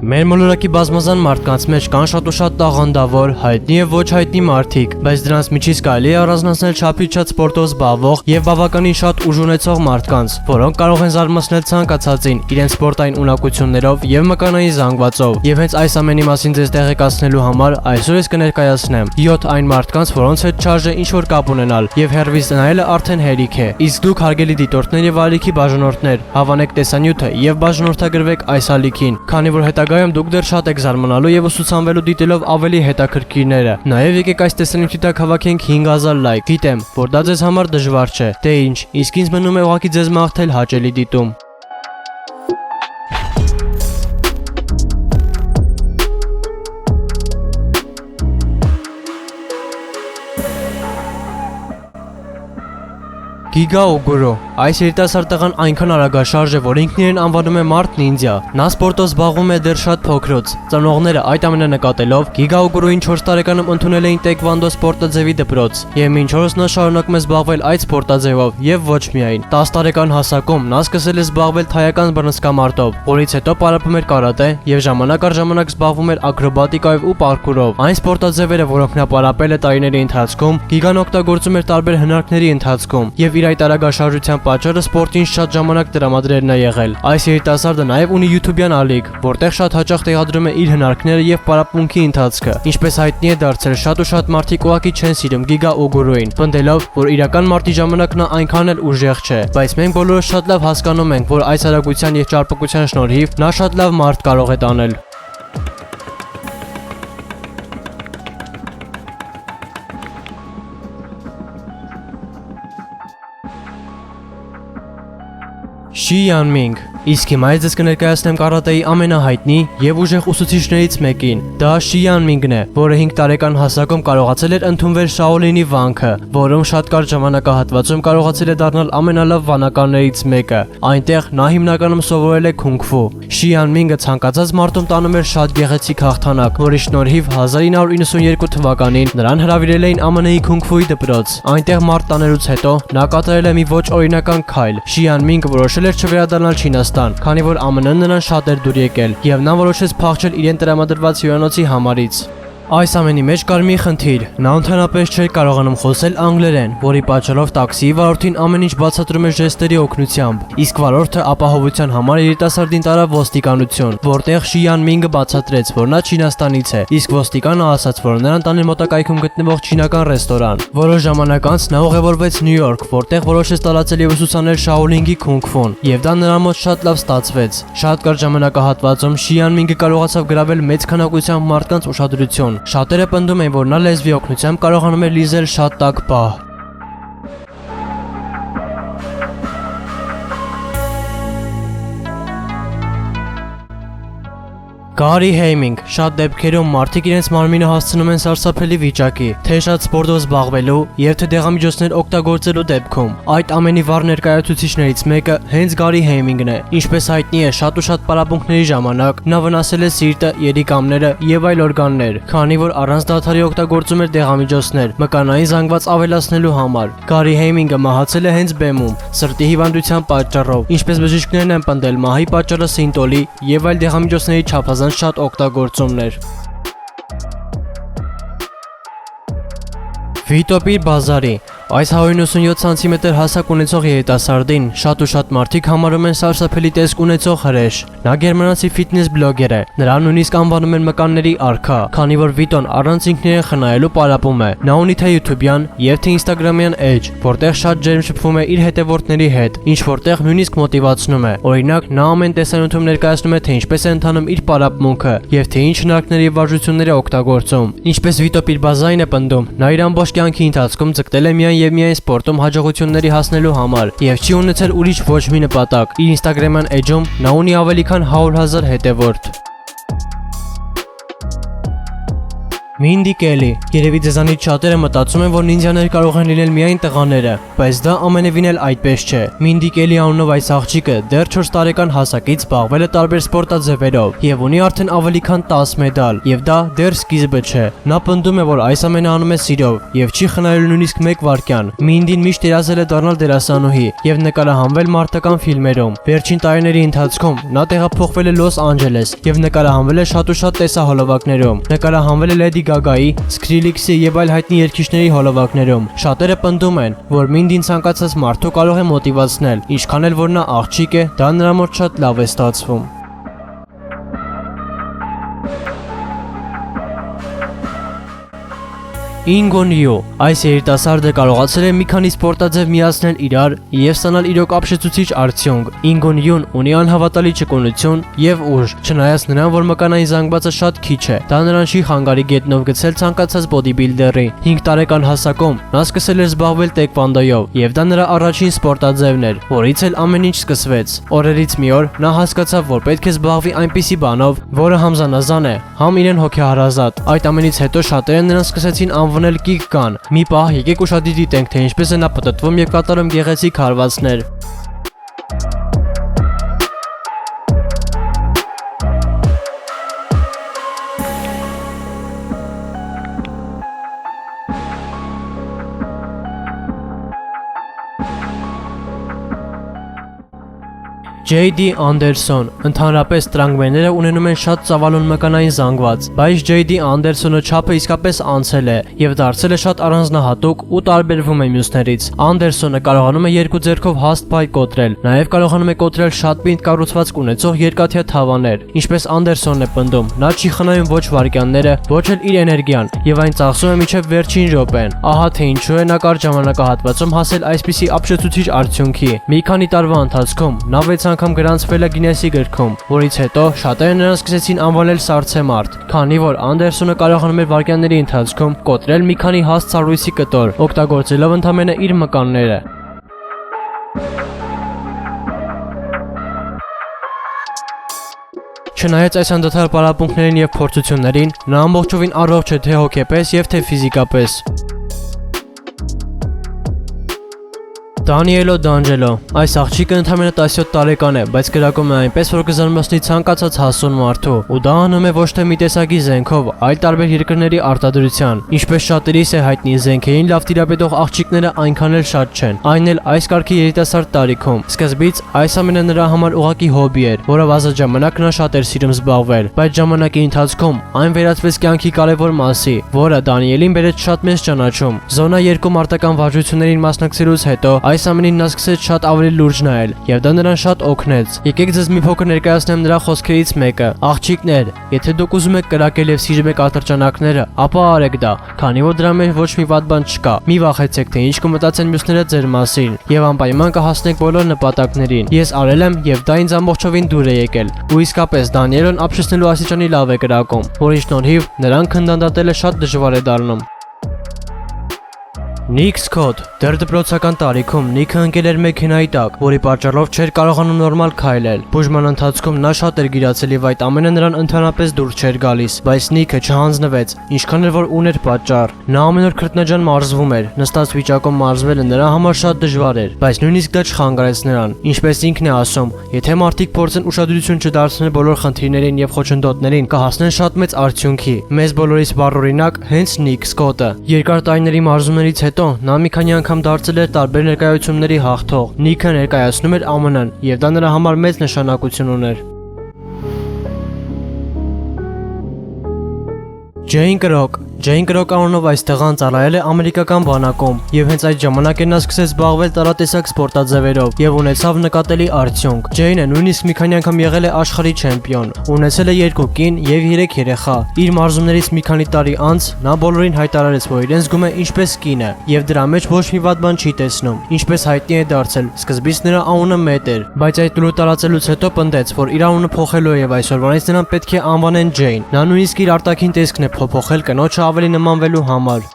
Մեր մոլորակի բազմազան մարդկանց մեջ կան շատ ու շատ տաղանդավոր, հայտնի եւ ոչ հայտնի մարդիկ, բայց դրանց միջից կարելի է առանձնացնել չափից շատ սպորտով զբաղվող եւ բավականին շատ ուժ ունեցող մարդկանց, որոնք կարող են զարմացնել ցանկացածին իրենց սպորտային ունակություններով եւ մկանային զանգվածով։ Եվ հենց այս ամենի մասին ձեզ տեղեկացնելու համար այսօր ես կներկայացնեմ 7 այն մարդկանց, որոնց հետ չարժե ինչ-որ կապ ունենալ եւ հերվից նայելը արդեն հերիք է։ Իսկ դուք հարգելի դիտորդներ եւ ալիքի բաժանորդներ, հավանեք տեսանյութը եւ բաժանորդագրվեք այս ալիքին, քանի որ հետագայում դուք դեռ շատ եք զարմանալու եւ ուսուցանվելու դիտելով ավելի հետաքրքիրները։ Նաեւ եկեք այս տեսանյութի տակ հավաքենք 5000 լայք։ Գիտեմ, որ դա ձեզ համար դժվար չէ։ Դե ինչ, իսկ ինձ մնում է ուղղակի ձեզ մաղթել հաճելի դիտում։ Գիգա Օգուրո այս երիտասարդ տղան այնքան արագաշարժ է, որ ինքն իրեն անվանում է մարդ նինդզյա։ Նա սպորտով զբաղվում է դեռ շատ փոքրուց։ Ծնողները այդ ամենը նկատելով Գիգա Օգուրոին 4 տարեկանում ընդունել էին տեքվանդո սպորտաձևի դպրոց, եւ մինչ օրս նա շարունակում է զբաղվել այդ սպորտաձևով եւ ոչ միայն։ 10 տարեկան հասակում նա սկսել է զբաղվել թայական բռնցքամարտով, որից հետո պարապում էր կարատե եւ ժամանակ առ ժամանակ զբաղվում էր ակրոբատիկայով ու պարկուրով։ Այն սպորտաձևերը, որոնք նա պարապել է տարիների ընթացքում, Գիգան օգտագործում էր տարբեր հնարքների ընթացքում եւ իր այդ արագաշարժության պատճառը սպորտին շատ ժամանակ տրամադրելն է եղել։ Այս երիտասարդը նաև ունի YouTube-յան ալիք, որտեղ շատ հաճախ տեղադրում է իր հնարքները եւ պարապմունքի ընթացքը։ Ինչպես հայտնի է դարձել, շատ ու շատ մարդիկ ուղղակի չեն սիրում Գիգա Օգուրոին, պնդելով, որ իրական մարտի ժամանակ նա այնքան էլ ուժեղ չէ։ Բայց մենք բոլորս շատ լավ հասկանում ենք, որ այս արագության եւ ճարպկության շնորհիվ նա շատ լավ մարդ կարող է տանել։ Շի Յանմինգ Իսկ հիմա ես ձեզ կներկայացնեմ կարատեի ամենահայտնի եւ ուժեղ ուսուցիչներից մեկին։ Դա Շի Յանմինգն է, որը 5 տարեկան հասակում կարողացել էր ընդունվել Շաոլինի վանքը, որում շատ կարճ ժամանակահատվածում կարողացել է դառնալ ամենալավ վանականներից մեկը։ Այնտեղ նա հիմնականում սովորել է քունգ-ֆու։ Շի Յանմինգը ցանկացած մարտում տանում էր շատ գեղեցիկ հաղթանակ, որի շնորհիվ 1992 թվականին նրան հրավիրել էին ԱՄՆ-ի քունգ-ֆուի դպրոց։ Այնտեղ մարտ տաներուց հետո նա կատարել է մի ոչ օրինական քայլ։ Շի Յանմինգը որոշել էր չվերադառնալ Չինաստան, քանի որ ԱՄՆ-ն նրան շատ էր դուր եկել, եւ նա որոշեց փախչել իրեն տրամադրված հյուրանոցի համարից։ Այս ամենի մեջ կար մի խնդիր, նա ընդհանրապես չէր կարողանում խոսել անգլերեն, որի պատճառով տաքսիի վարորդին ամեն ինչ բացատրում էր ժեստերի օգնությամբ, իսկ վարորդը ապահովության համար երիտասարդին տարավ ոստիկանություն, որտեղ Շի Յանմինգը բացատրեց, որ նա Չինաստանից է, իսկ ոստիկանը ասաց, որ նրան տանել մոտակայքում գտնվող չինական ռեստորան։ Որոշ ժամանակ անց նա ուղևորվեց Նյու Յորք, որտեղ որոշեց տարածել եւ ուսուցանել Շաոլինգի քունգ-ֆուն, եւ դա նրա մոտ շատ լավ ստացվեց։ Շատ կարճ ժամանակահատվածում Շի Յանմինգը կարողացավ գրավել մեծ քանակությամբ մարդկանց ուշադրություն։ Շատերը պնդում են, որ նա լեզվի օգնությամբ կարողանում է լիզել շատ տաք պահ։ Գարի Հեյմինգ Շատ դեպքերում մարդիկ իրենց մարմինը հասցնում են սարսափելի վիճակի, թե շատ սպորտով զբաղվելու եւ թե դեղամիջոցներ օգտագործելու դեպքում։ Այդ ամենի վառ ներկայացուցիչներից մեկը հենց Գարի Հեյմինգն է։ Ինչպես հայտնի է, շատ ու շատ պարապմունքների ժամանակ նա վնասել է սիրտը, երիկամները եւ այլ օրգաններ, քանի որ առանց դադարի օգտագործում էր դեղամիջոցներ մկանային զանգված ավելացնելու համար։ Գարի Հեյմինգը մահացել է հենց բեմում, սրտի հիվանդության պատճառով։ Ինչպես բժիշկներն են պնդել, մահի պատճառը սինտոլի եւ այլ դեղամիջոցների չափազանց շատ օգտագործումներ։ Վիտոպիր Բազարի Այս 197 սանտիմետր հասակ ունեցող երիտասարդին շատ ու շատ մարդիկ համարում են սարսափելի տեսք ունեցող հրեշ։ Նա գերմանացի ֆիթնես բլոգեր է։ Նրան նույնիսկ անվանում են մկանների արքա, քանի որ Վիտոն առանց ինքնին խնայելու պարապում է։ Նա ունի թե YouTube-յան եւ թե Instagram-յան էջ, որտեղ շատ ջերմ շփվում է իր հետևորդների հետ, ինչ որտեղ նույնիսկ մոտիվացնում է։ Օրինակ, նա ամեն տեսանյութում ներկայացնում է, թե ինչպես է ընթանում իր պարապմունքը եւ թե ինչ հնարքներ եւ վարժություններ է օգտագործում։ Ինչպես Վիտոպիր Բազային է պնդում, նա իր ամբողջ կյանքի ընթացքում ձգտել է եւ միայն սպորտում հաջողությունների հասնելու համար եւ չի ունեցել ուրիշ ոչ մի նպատակ։ Իր Instagram-յան էջում նա ունի ավելի քան 100,000 հետևորդ։ Mindy Kelly, երևի ձեզանից շատերը մտածում են, որ նինջաներ կարող են լինել միայն տղաները, բայց դա ամենևին էլ այդպես չէ։ Mindy Kelly անունով այս աղջիկը դեռ 4 տարեկան հասակից զբաղվել է տարբեր սպորտաձևերով եւ ունի արդեն ավելի քան 10 մեդալ, եւ դա դեռ սկիզբը չէ։ Նա պնդում է, որ այս ամենը անում է սիրով եւ չի խնայելու նույնիսկ 1 վայրկյան։ Mindy-ն միշտ երազել է դառնալ դերասանուհի եւ նկարահանվել մարտական ֆիլմերում։ Վերջին տարիների ընթացքում նա տեղափոխվել է Լոս Անջելես եւ նկարահանվել է շատ ու շատ տեսահոլովակներում։ Նկարահանվել է Lady Gaga-ի, Skrillex-ի եւ այլ հայտնի երգիչների հոլովակներում։ Շատերը պնդում են, որ Mindy-ն ցանկացած մարդու կարող է մոտիվացնել, ինչքան էլ որ նա աղջիկ է, դա նրա մոտ շատ լավ է ստացվում։ Ինգոնիո այս երիտասարդը կարողացել է մի քանի սպորտաձև միացնել իրար եւ ստանալ իրոք ապշեցուցիչ արդյունք։ Ինգոնիոն ունի անհավատալի ճկունություն եւ ուժ, չնայած նրան, որ մկանային զանգվածը շատ քիչ է։ Դա նրան չի խանգարի գետնով գցել ցանկացած բոդիբիլդերի։ 5 տարեկան հասակում նա սկսել էր զբաղվել տեքվանդոյով եւ դա նրա առաջին սպորտաձևն էր, որից էլ ամեն ինչ սկսվեց։ Օրերից մի օր նա հասկացավ, որ պետք է զբաղվի այնպիսի բանով, որը համ զանազան է, համ իրեն հոգեհարազատ։ Այդ ամենից հետո շատերը նրան սկսեցին անվնել Kick Gun։ Մի պահ եկեք ուշադիր դիտենք, թե ինչպես է նա պտտվում եւ կատարում գեղեցիկ հարվածներ։ J.D. Անդերսոն ընդհանրապես տրանգմենները ունենում են շատ ծավալուն մկանային զանգված, բայց J.D. Անդերսոնը չափը իսկապես անցել է եւ դարձել է շատ առանձնահատուկ ու տարբերվում է մյուսներից։ Անդերսոնը կարողանում է երկու ձեռքով հաստ պայ կոտրել, նաեւ կարողանում է կոտրել շատ պինդ կառուցվածք ունեցող երկաթյա թավաներ։ Ինչպես Անդերսոնն է պնդում, նա չի խնայում ոչ վայրկյանները, ոչ էլ իր էներգիան եւ այն ծախսում է մինչեւ վերջին րոպեն։ Ահա թե ինչու է նա կարճ ժամանակահատվածում հասել այսպիսի ապշեցուցիչ արդյունքի։ Մի քանի տարվա ընթացքում նա 6 անգամ գրանցվել է Գինեսի գրքում, որից հետո շատերը նրան սկսեցին անվանել սառցեմարդ, քանի որ Անդերսոնը կարողանում էր վայրկյանների ընթացքում կոտրել մի քանի հաստ սառույցի կտոր, օգտագործելով ընդամենը իր մկանները։ Չնայած այս անդադար պարապմունքներին եւ փորձություններին, նա ամբողջովին առողջ է թե հոգեպես եւ թե ֆիզիկապես։ Դանիելո Դանջելո այս աղջիկը ընդամենը 17 տարեկան է, բայց կրակում է այնպես, որ կզարմացնի ցանկացած հասուն մարդու, ու դա անում է ոչ թե մի տեսակի զենքով, այլ տարբեր երկրների արտադրության։ Ինչպես շատերիս է հայտնի, զենքերին լավ տիրապետող աղջիկները այնքան էլ շատ չեն, այն էլ այս կարգի երիտասարդ տարիքում։ Սկզբից այս ամենը նրա համար ուղղակի հոբի էր, որով ազատ ժամանակ նա շատ էր սիրում զբաղվել, բայց ժամանակի ընթացքում այն վերածվեց կյանքի կարևոր մասի, որը Դանիելին բերեց շատ մեծ ճանաչում։ Զոնա 2 մարտական վարժություններին մասնակցելուց հետո այս ամենին նա սկսեց շատ ավելի լուրջ նայել, եւ դա նրան շատ օգնեց։ Եկեք ձեզ մի փոքր ներկայացնեմ նրա խոսքերից մեկը։ Աղջիկներ, եթե դուք ուզում եք կրակել եւ սիրում եք ատրճանակները, ապա արեք դա, քանի որ դրա մեջ ոչ մի վատ բան չկա։ Մի վախեցեք, թե ինչ կմտածեն մյուսները ձեր մասին, եւ անպայման կհասնեք բոլոր նպատակներին։ Ես արել եմ եւ դա ինձ ամբողջովին դուր է եկել։ Ու իսկապես Դանիելոն ապշեցնելու աստիճանի լավ է կրակում, որի շնորհիվ նրան քննադատելը շատ դժվար է դառնում։ Նիկ Սքոթ դեռ դպրոցական տարիքում Նիքը ընկել էր մեքենայի տակ, որի պատճառով չէր կարողանում նորմալ քայլել։ Բուժման ընթացքում նա շատ էր գիրացել եւ այդ ամենը նրան ընդհանրապես դուր չէր գալիս, բայց Նիքը չհանձնվեց, ինչքան էլ որ ուներ պատճառ։ Նա ամեն օր քրտնաջան մարզվում էր, նստած վիճակում մարզվելը նրա համար շատ դժվար էր, բայց նույնիսկ դա չխանգարեց նրան։ Ինչպես ինքն է ասում, եթե մարդիկ փորձեն ուշադրություն չդարձնել բոլոր խնդիրներին եւ խոչընդոտներին, կհասնեն շատ մեծ արդյունքի։ Մեզ բոլորից բառօրինակ հենց Նիկ Սքոթը։ Երկար տարիների մարզումներից հետո նա մի քանի անգամ դարձել էր տարբեր ներկայացումների հաղթող։ Նիքը ներկայացնում էր ԱՄՆ-ն, եւ դա նրա համար մեծ նշանակություն ուներ։ Ջեյն Կրոկ անունով այս տղան ծառայել է ամերիկական բանակում եւ հենց այդ ժամանակ նա սկսեց զբաղվել տարատեսակ սպորտաձևերով եւ ունեցավ նկատելի արդյունք։ Ջեյնը նույնիսկ մի քանի անգամ եղել է աշխարհի չեմպիոն, ունեցել է 2 կին եւ 3 երեխա։ Իր մարզումներից մի քանի տարի անց նա բոլորին հայտարարեց, որ իրեն զգում է ինչպես կինը եւ դրա մեջ ոչ մի վատ բան չի տեսնում։ Ինչպես հայտնի է դարձել, սկզբից նրա անունը Մետ էր, բայց այդ լուրը տարածելուց հետո պնդեց, որ իր անունը փոխելու է եւ այսօրվանից նրան պետք է անվանեն Ջեյն։ Նա նույնիսկ իր արտաքին տեսքն է փոփոխել կնոջը ավելի նմանվելու համար։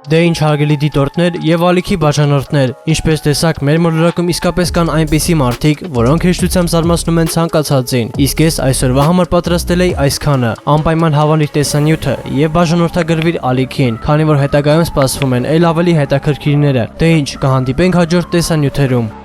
Դե ինչ հարգելի դիտորդներ եւ ալիքի բաժանորդներ, ինչպես տեսակ, մեր մոլորակում իսկապես կան այնպիսի մարդիկ, որոնք հեշտությամբ զարմացնում են ցանկացածին, իսկ ես այսօրվա համար պատրաստել էի այսքանը՝ անպայման հավանիր տեսանյութը եւ բաժանորդագրվիր ալիքին, քանի որ հետագայում սպասվում են այլ ավելի հետաքրքիրները։ Դե ինչ, կհանդիպենք հաջորդ տեսանյութերում։